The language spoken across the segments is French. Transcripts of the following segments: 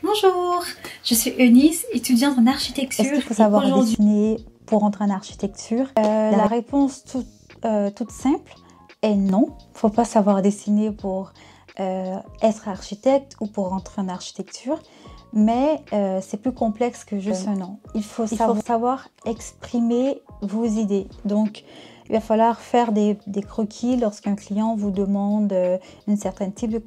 Bonjour, je suis Eunice, étudiante en architecture. Est-ce qu'il faut savoir dessiner pour entrer en architecture? La réponse toute simple est non. Il ne faut pas savoir dessiner pour être architecte ou pour entrer en architecture. Mais c'est plus complexe que juste un nom. Il faut savoir exprimer vos idées. Donc, il va falloir faire des croquis lorsqu'un client vous demande un certain type de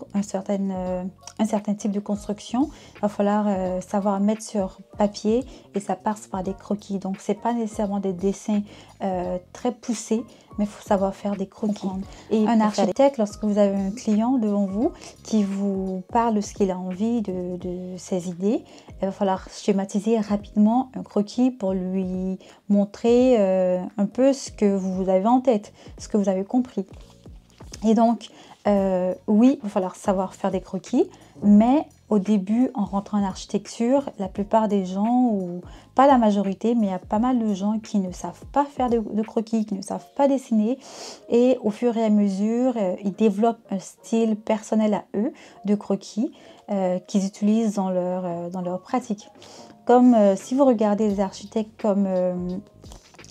construction. Il va falloir savoir mettre sur papier et ça passe par des croquis. Donc, ce n'est pas nécessairement des dessins très poussés, mais il faut savoir faire des croquis. Et un architecte, lorsque vous avez un client devant vous qui vous parle de ce qu'il a envie, de ses idées, il va falloir schématiser rapidement un croquis pour lui montrer un peu ce que vous avez en tête, ce que vous avez compris. Et donc, oui, il va falloir savoir faire des croquis, mais au début, en rentrant en architecture, la plupart des gens, ou pas la majorité, mais il y a pas mal de gens qui ne savent pas faire de croquis, qui ne savent pas dessiner. Et au fur et à mesure, ils développent un style personnel à eux de croquis qu'ils utilisent dans leur pratique. Comme si vous regardez des architectes comme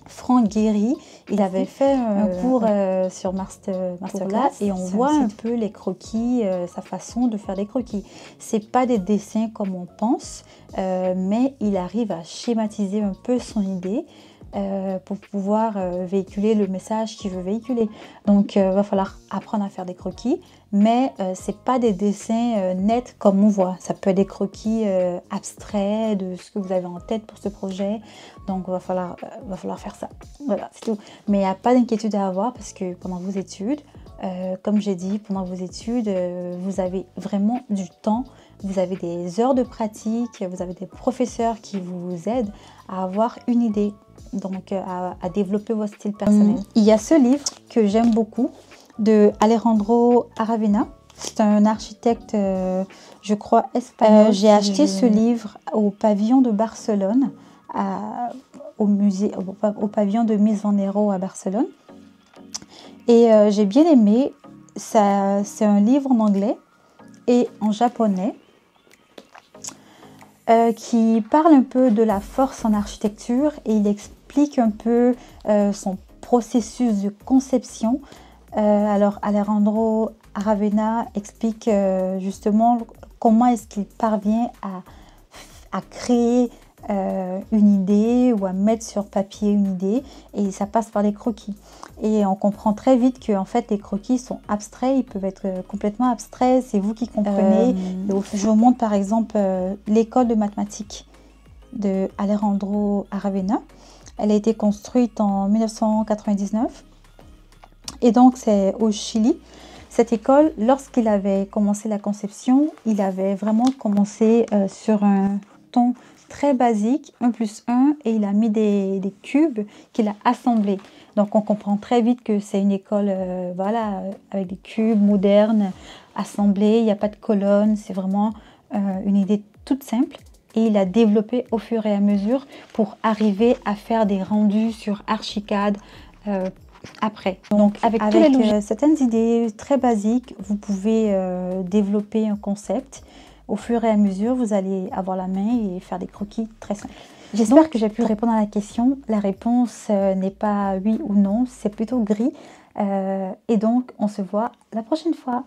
Franck Gehry, il avait fait un cours sur Masterclass et on voit un peu les croquis, sa façon de faire des croquis. C'est pas des dessins comme on pense, mais il arrive à schématiser un peu son idée pour pouvoir véhiculer le message qu'il veut véhiculer. Donc, il va falloir apprendre à faire des croquis, mais c'est pas des dessins nets comme on voit. Ça peut être des croquis abstraits de ce que vous avez en tête pour ce projet. Donc, il va falloir faire ça. Voilà, c'est tout. Mais il n'y a pas d'inquiétude à avoir parce que pendant vos études, comme j'ai dit, pendant vos études, vous avez vraiment du temps. Vous avez des heures de pratique, vous avez des professeurs qui vous aident à avoir une idée, donc à développer votre style personnel. Il y a ce livre que j'aime beaucoup de Alejandro Aravena. C'est un architecte, je crois, espagnol. J'ai acheté ce livre au pavillon de Barcelone, au pavillon de Mesonero à Barcelone. Et j'ai bien aimé. C'est un livre en anglais et en japonais. Qui parle un peu de la force en architecture et il explique un peu son processus de conception. Alors Alejandro Aravena explique justement comment est-ce qu'il parvient à créer une idée ou à mettre sur papier une idée, et ça passe par les croquis. Et on comprend très vite que en fait les croquis sont abstraits, ils peuvent être complètement abstraits, c'est vous qui comprenez. Je vous montre par exemple l'école de mathématiques de Alejandro Aravena. Elle a été construite en 1999 et donc c'est au Chili. Cette école, lorsqu'il avait commencé la conception, il avait vraiment commencé sur un ton très basique, 1+1, et il a mis des cubes qu'il a assemblés. Donc on comprend très vite que c'est une école voilà, avec des cubes modernes, assemblés, il n'y a pas de colonnes, c'est vraiment une idée toute simple. Et il a développé au fur et à mesure pour arriver à faire des rendus sur Archicad après. Donc avec certaines idées très basiques, vous pouvez développer un concept. Au fur et à mesure, vous allez avoir la main et faire des croquis très simples. J'espère que j'ai pu répondre à la question. La réponse n'est pas oui ou non, c'est plutôt gris. Et donc, on se voit la prochaine fois.